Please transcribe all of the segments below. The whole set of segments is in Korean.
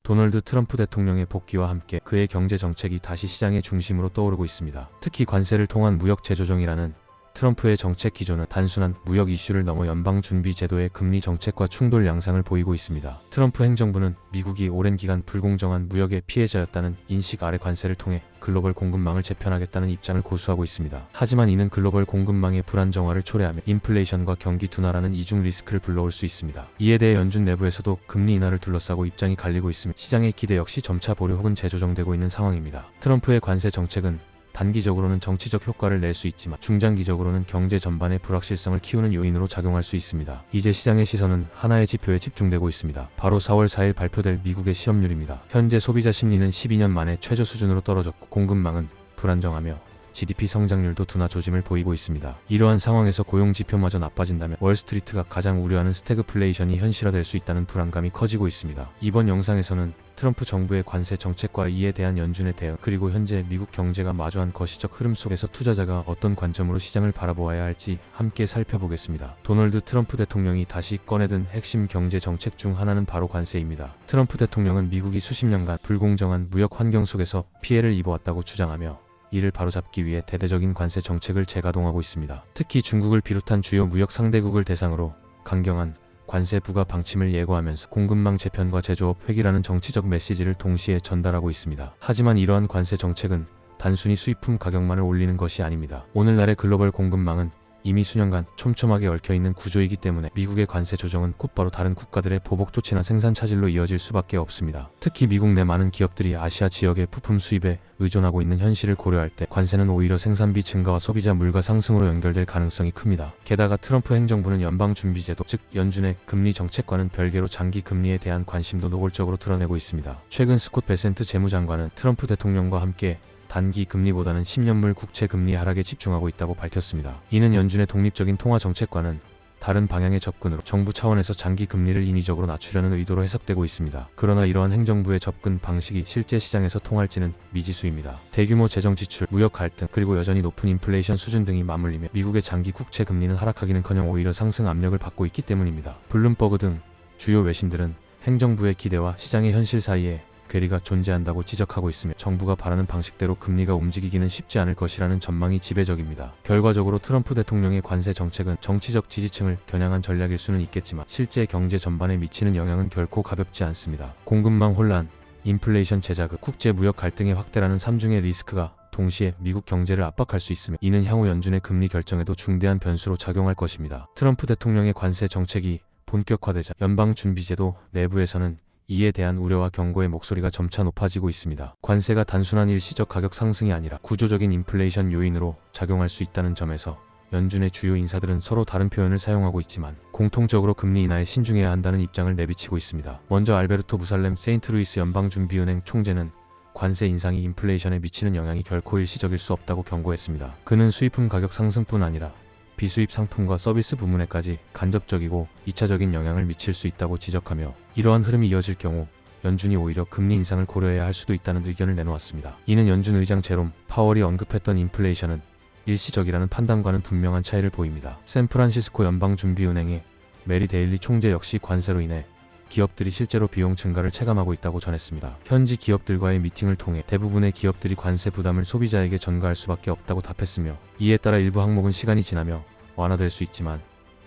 도널드 트럼프 대통령의 복귀와 함께 그의 경제 정책이 다시 시장의 중심으로 떠오르고 있습니다. 특히 관세를 통한 무역 재조정이라는 트럼프의 정책 기조는 단순한 무역 이슈를 넘어 연방준비제도의 금리 정책과 충돌 양상을 보이고 있습니다. 트럼프 행정부는 미국이 오랜 기간 불공정한 무역의 피해자였다는 인식 아래 관세를 통해 글로벌 공급망을 재편하겠다는 입장을 고수하고 있습니다. 하지만 이는 글로벌 공급망의 불안정화를 초래하며 인플레이션과 경기 둔화라는 이중 리스크를 불러올 수 있습니다. 이에 대해 연준 내부에서도 금리 인하를 둘러싸고 입장이 갈리고 있으며 시장의 기대 역시 점차 보류 혹은 재조정되고 있는 상황입니다. 트럼프의 관세 정책은 단기적으로는 정치적 효과를 낼 수 있지만 중장기적으로는 경제 전반의 불확실성을 키우는 요인으로 작용할 수 있습니다. 이제 시장의 시선은 하나의 지표에 집중되고 있습니다. 바로 4월 4일 발표될 미국의 실업률입니다. 현재 소비자 심리는 12년 만에 최저 수준으로 떨어졌고 공급망은 불안정하며 GDP 성장률도 둔화 조짐을 보이고 있습니다. 이러한 상황에서 고용 지표마저 나빠진다면 월스트리트가 가장 우려하는 스태그플레이션이 현실화될 수 있다는 불안감이 커지고 있습니다. 이번 영상에서는 트럼프 정부의 관세 정책과 이에 대한 연준의 대응, 그리고 현재 미국 경제가 마주한 거시적 흐름 속에서 투자자가 어떤 관점으로 시장을 바라보아야 할지 함께 살펴보겠습니다. 도널드 트럼프 대통령이 다시 꺼내든 핵심 경제 정책 중 하나는 바로 관세입니다. 트럼프 대통령은 미국이 수십 년간 불공정한 무역 환경 속에서 피해를 입어왔다고 주장하며 이를 바로잡기 위해 대대적인 관세 정책을 재가동하고 있습니다. 특히 중국을 비롯한 주요 무역 상대국을 대상으로 강경한 관세 부과 방침을 예고하면서 공급망 재편과 제조업 회귀라는 정치적 메시지를 동시에 전달하고 있습니다. 하지만 이러한 관세 정책은 단순히 수입품 가격만을 올리는 것이 아닙니다. 오늘날의 글로벌 공급망은 이미 수년간 촘촘하게 얽혀있는 구조이기 때문에 미국의 관세 조정은 곧바로 다른 국가들의 보복 조치나 생산 차질로 이어질 수밖에 없습니다. 특히 미국 내 많은 기업들이 아시아 지역의 부품 수입에 의존하고 있는 현실을 고려할 때 관세는 오히려 생산비 증가와 소비자 물가 상승으로 연결될 가능성이 큽니다. 게다가 트럼프 행정부는 연방준비제도, 즉 연준의 금리 정책과는 별개로 장기 금리에 대한 관심도 노골적으로 드러내고 있습니다. 최근 스콧 베센트 재무장관은 트럼프 대통령과 함께 단기 금리보다는 10년물 국채 금리 하락에 집중하고 있다고 밝혔습니다. 이는 연준의 독립적인 통화 정책과는 다른 방향의 접근으로 정부 차원에서 장기 금리를 인위적으로 낮추려는 의도로 해석되고 있습니다. 그러나 이러한 행정부의 접근 방식이 실제 시장에서 통할지는 미지수입니다. 대규모 재정 지출, 무역 갈등, 그리고 여전히 높은 인플레이션 수준 등이 맞물리며 미국의 장기 국채 금리는 하락하기는커녕 오히려 상승 압력을 받고 있기 때문입니다. 블룸버그 등 주요 외신들은 행정부의 기대와 시장의 현실 사이에 괴리가 존재한다고 지적하고 있으며 정부가 바라는 방식대로 금리가 움직이기는 쉽지 않을 것이라는 전망이 지배적입니다. 결과적으로 트럼프 대통령의 관세 정책은 정치적 지지층을 겨냥한 전략일 수는 있겠지만 실제 경제 전반에 미치는 영향은 결코 가볍지 않습니다. 공급망 혼란, 인플레이션 재자극, 국제 무역 갈등의 확대라는 3중의 리스크가 동시에 미국 경제를 압박할 수 있으며 이는 향후 연준의 금리 결정에도 중대한 변수로 작용할 것입니다. 트럼프 대통령의 관세 정책이 본격화되자 연방준비제도 내부에서는 이에 대한 우려와 경고의 목소리가 점차 높아지고 있습니다. 관세가 단순한 일시적 가격 상승이 아니라 구조적인 인플레이션 요인으로 작용할 수 있다는 점에서 연준의 주요 인사들은 서로 다른 표현을 사용하고 있지만 공통적으로 금리 인하에 신중해야 한다는 입장을 내비치고 있습니다. 먼저 알베르토 무살렘 세인트루이스 연방준비은행 총재는 관세 인상이 인플레이션에 미치는 영향이 결코 일시적일 수 없다고 경고했습니다. 그는 수입품 가격 상승뿐 아니라 비수입 상품과 서비스 부문에까지 간접적이고 2차적인 영향을 미칠 수 있다고 지적하며 이러한 흐름이 이어질 경우 연준이 오히려 금리 인상을 고려해야 할 수도 있다는 의견을 내놓았습니다. 이는 연준 의장 제롬 파월이 언급했던 인플레이션은 일시적이라는 판단과는 분명한 차이를 보입니다. 샌프란시스코 연방준비은행의 메리 데일리 총재 역시 관세로 인해 기업들이 실제로 비용 증가를 체감하고 있다고 전했습니다. 현지 기업들과의 미팅을 통해 대부분의 기업들이 관세 부담을 소비자에게 전가할 수밖에 없다고 답했으며 이에 따라 일부 항목은 시간이 지나며 완화될 수 있지만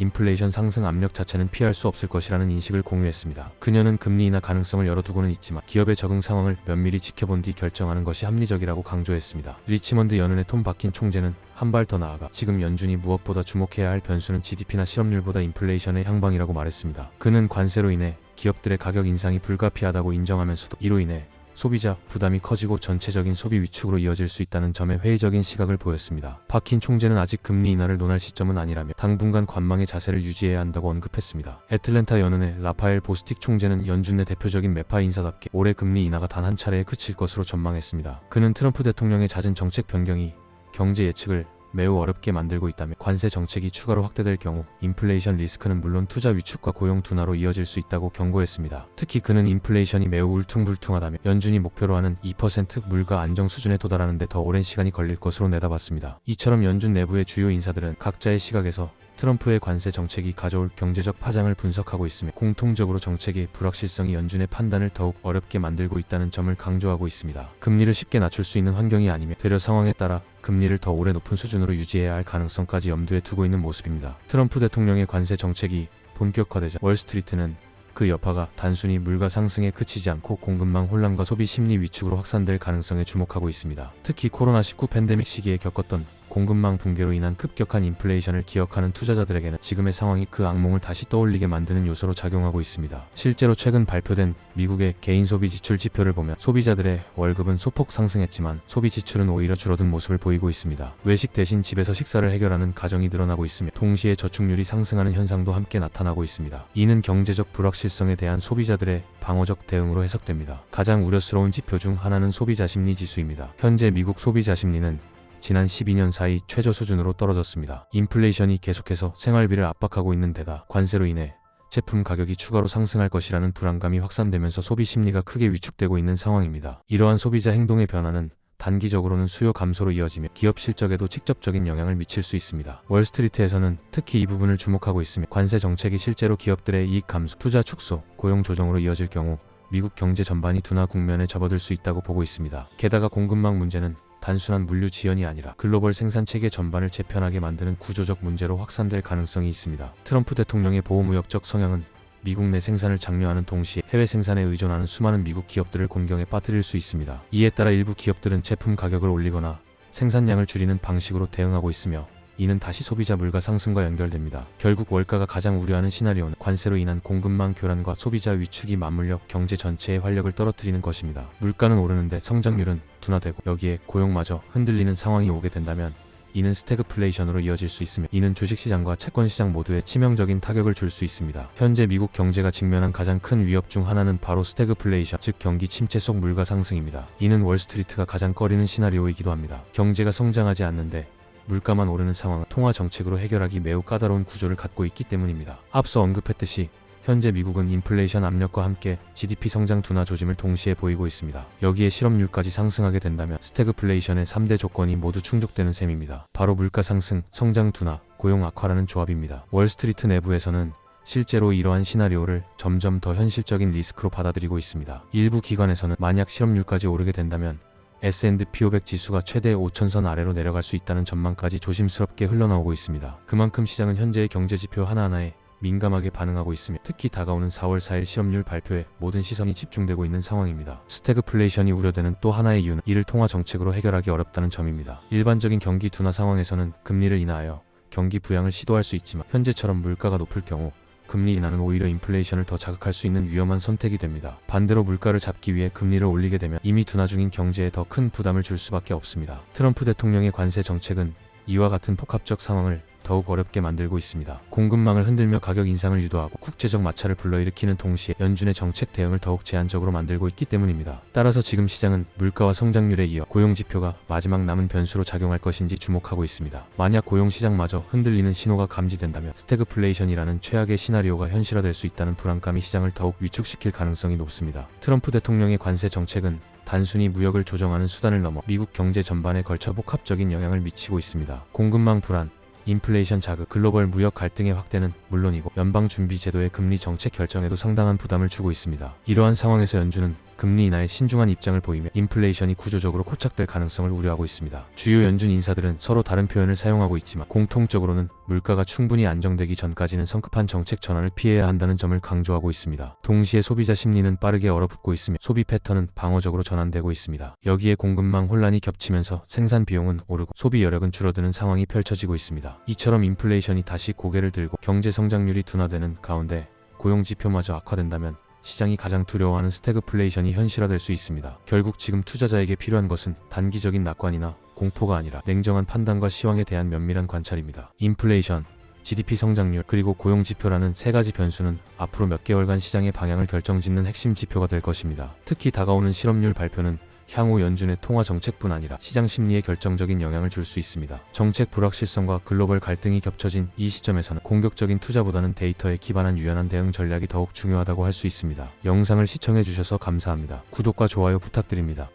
인플레이션 상승 압력 자체는 피할 수 없을 것이라는 인식을 공유했습니다. 그녀는 금리 인하 가능성을 열어두고는 있지만 기업의 적응 상황을 면밀히 지켜본 뒤 결정하는 것이 합리적이라고 강조했습니다. 리치먼드 연은의 톰 바킨 총재는 한 발 더 나아가 지금 연준이 무엇보다 주목해야 할 변수는 GDP나 실업률보다 인플레이션의 향방이라고 말했습니다. 그는 관세로 인해 기업들의 가격 인상이 불가피하다고 인정하면서도 이로 인해 소비자 부담이 커지고 전체적인 소비 위축으로 이어질 수 있다는 점에 회의적인 시각을 보였습니다. 바킨 총재는 아직 금리 인하를 논할 시점은 아니라며 당분간 관망의 자세를 유지해야 한다고 언급했습니다. 애틀랜타 연은의 라파엘 보스틱 총재는 연준 내 대표적인 매파 인사답게 올해 금리 인하가 단 한 차례에 그칠 것으로 전망했습니다. 그는 트럼프 대통령의 잦은 정책 변경이 경제 예측을 매우 어렵게 만들고 있다며 관세 정책이 추가로 확대될 경우 인플레이션 리스크는 물론 투자 위축과 고용 둔화로 이어질 수 있다고 경고했습니다. 특히 그는 인플레이션이 매우 울퉁불퉁하다며 연준이 목표로 하는 2% 물가 안정 수준에 도달하는 데 더 오랜 시간이 걸릴 것으로 내다봤습니다. 이처럼 연준 내부의 주요 인사들은 각자의 시각에서 트럼프의 관세 정책이 가져올 경제적 파장을 분석하고 있으며 공통적으로 정책의 불확실성이 연준의 판단을 더욱 어렵게 만들고 있다는 점을 강조하고 있습니다. 금리를 쉽게 낮출 수 있는 환경이 아니며 되려 상황에 따라 금리를 더 오래 높은 수준으로 유지해야 할 가능성까지 염두에 두고 있는 모습입니다. 트럼프 대통령의 관세 정책이 본격화되자 월스트리트는 그 여파가 단순히 물가 상승에 그치지 않고 공급망 혼란과 소비 심리 위축으로 확산될 가능성에 주목하고 있습니다. 특히 코로나19 팬데믹 시기에 겪었던 공급망 붕괴로 인한 급격한 인플레이션을 기억하는 투자자들에게는 지금의 상황이 그 악몽을 다시 떠올리게 만드는 요소로 작용하고 있습니다. 실제로 최근 발표된 미국의 개인 소비 지출 지표를 보면 소비자들의 월급은 소폭 상승했지만 소비 지출은 오히려 줄어든 모습을 보이고 있습니다. 외식 대신 집에서 식사를 해결하는 가정이 늘어나고 있으며 동시에 저축률이 상승하는 현상도 함께 나타나고 있습니다. 이는 경제적 불확실성에 대한 소비자들의 방어적 대응으로 해석됩니다. 가장 우려스러운 지표 중 하나는 소비자 심리 지수입니다. 현재 미국 소비자 심리는 지난 12년 사이 최저 수준으로 떨어졌습니다. 인플레이션이 계속해서 생활비를 압박하고 있는 데다 관세로 인해 제품 가격이 추가로 상승할 것이라는 불안감이 확산되면서 소비 심리가 크게 위축되고 있는 상황입니다. 이러한 소비자 행동의 변화는 단기적으로는 수요 감소로 이어지며 기업 실적에도 직접적인 영향을 미칠 수 있습니다. 월스트리트에서는 특히 이 부분을 주목하고 있으며 관세 정책이 실제로 기업들의 이익 감소, 투자 축소, 고용 조정으로 이어질 경우 미국 경제 전반이 둔화 국면에 접어들 수 있다고 보고 있습니다. 게다가 공급망 문제는 단순한 물류 지연이 아니라 글로벌 생산 체계 전반을 재편하게 만드는 구조적 문제로 확산될 가능성이 있습니다. 트럼프 대통령의 보호무역적 성향은 미국 내 생산을 장려하는 동시에 해외 생산에 의존하는 수많은 미국 기업들을 곤경에 빠뜨릴 수 있습니다. 이에 따라 일부 기업들은 제품 가격을 올리거나 생산량을 줄이는 방식으로 대응하고 있으며 이는 다시 소비자 물가 상승과 연결됩니다. 결국 월가가 가장 우려하는 시나리오는 관세로 인한 공급망 교란과 소비자 위축이 맞물려 경제 전체의 활력을 떨어뜨리는 것입니다. 물가는 오르는데 성장률은 둔화되고 여기에 고용마저 흔들리는 상황이 오게 된다면 이는 스태그플레이션으로 이어질 수 있으며 이는 주식시장과 채권시장 모두에 치명적인 타격을 줄 수 있습니다. 현재 미국 경제가 직면한 가장 큰 위협 중 하나는 바로 스태그플레이션, 즉 경기 침체 속 물가 상승입니다. 이는 월스트리트가 가장 꺼리는 시나리오이기도 합니다. 경제가 성장하지 않는데 물가만 오르는 상황은 통화 정책으로 해결하기 매우 까다로운 구조를 갖고 있기 때문입니다. 앞서 언급했듯이 현재 미국은 인플레이션 압력과 함께 GDP 성장 둔화 조짐을 동시에 보이고 있습니다. 여기에 실업률까지 상승하게 된다면 스태그플레이션의 3대 조건이 모두 충족되는 셈입니다. 바로 물가 상승, 성장 둔화, 고용 악화라는 조합입니다. 월스트리트 내부에서는 실제로 이러한 시나리오를 점점 더 현실적인 리스크로 받아들이고 있습니다. 일부 기관에서는 만약 실업률까지 오르게 된다면 S&P 500 지수가 최대 5,000선 아래로 내려갈 수 있다는 전망까지 조심스럽게 흘러나오고 있습니다. 그만큼 시장은 현재의 경제지표 하나하나에 민감하게 반응하고 있으며 특히 다가오는 4월 4일 실업률 발표에 모든 시선이 집중되고 있는 상황입니다. 스태그플레이션이 우려되는 또 하나의 이유는 이를 통화 정책으로 해결하기 어렵다는 점입니다. 일반적인 경기 둔화 상황에서는 금리를 인하여 경기 부양을 시도할 수 있지만 현재처럼 물가가 높을 경우 금리 인하는 오히려 인플레이션을 더 자극할 수 있는 위험한 선택이 됩니다. 반대로 물가를 잡기 위해 금리를 올리게 되면 이미 둔화 중인 경제에 더 큰 부담을 줄 수밖에 없습니다. 트럼프 대통령의 관세 정책은 이와 같은 복합적 상황을 더욱 어렵게 만들고 있습니다. 공급망을 흔들며 가격 인상을 유도하고 국제적 마찰을 불러일으키는 동시에 연준의 정책 대응을 더욱 제한적으로 만들고 있기 때문입니다. 따라서 지금 시장은 물가와 성장률에 이어 고용지표가 마지막 남은 변수로 작용할 것인지 주목하고 있습니다. 만약 고용시장마저 흔들리는 신호가 감지된다면 스태그플레이션이라는 최악의 시나리오가 현실화될 수 있다는 불안감이 시장을 더욱 위축시킬 가능성이 높습니다. 트럼프 대통령의 관세 정책은 단순히 무역을 조정하는 수단을 넘어 미국 경제 전반에 걸쳐 복합적인 영향을 미치고 있습니다. 공급망 불안, 인플레이션 자극, 글로벌 무역 갈등의 확대는 물론이고 연방준비제도의 금리 정책 결정에도 상당한 부담을 주고 있습니다. 이러한 상황에서 연준은 금리 인하에 신중한 입장을 보이며 인플레이션이 구조적으로 코착될 가능성을 우려하고 있습니다. 주요 연준 인사들은 서로 다른 표현을 사용하고 있지만 공통적으로는 물가가 충분히 안정되기 전까지는 성급한 정책 전환을 피해야 한다는 점을 강조하고 있습니다. 동시에 소비자 심리는 빠르게 얼어붙고 있으며 소비 패턴은 방어적으로 전환되고 있습니다. 여기에 공급망 혼란이 겹치면서 생산 비용은 오르고 소비 여력은 줄어드는 상황이 펼쳐지고 있습니다. 이처럼 인플레이션이 다시 고개를 들고 경제 성장률이 둔화되는 가운데 고용 지표마저 악화된다면 시장이 가장 두려워하는 스태그플레이션이 현실화될 수 있습니다. 결국 지금 투자자에게 필요한 것은 단기적인 낙관이나 공포가 아니라 냉정한 판단과 시황에 대한 면밀한 관찰입니다. 인플레이션, GDP 성장률, 그리고 고용 지표라는 세 가지 변수는 앞으로 몇 개월간 시장의 방향을 결정짓는 핵심 지표가 될 것입니다. 특히 다가오는 실업률 발표는 향후 연준의 통화 정책뿐 아니라 시장 심리에 결정적인 영향을 줄 수 있습니다. 정책 불확실성과 글로벌 갈등이 겹쳐진 이 시점에서는 공격적인 투자보다는 데이터에 기반한 유연한 대응 전략이 더욱 중요하다고 할 수 있습니다. 영상을 시청해 주셔서 감사합니다. 구독과 좋아요 부탁드립니다.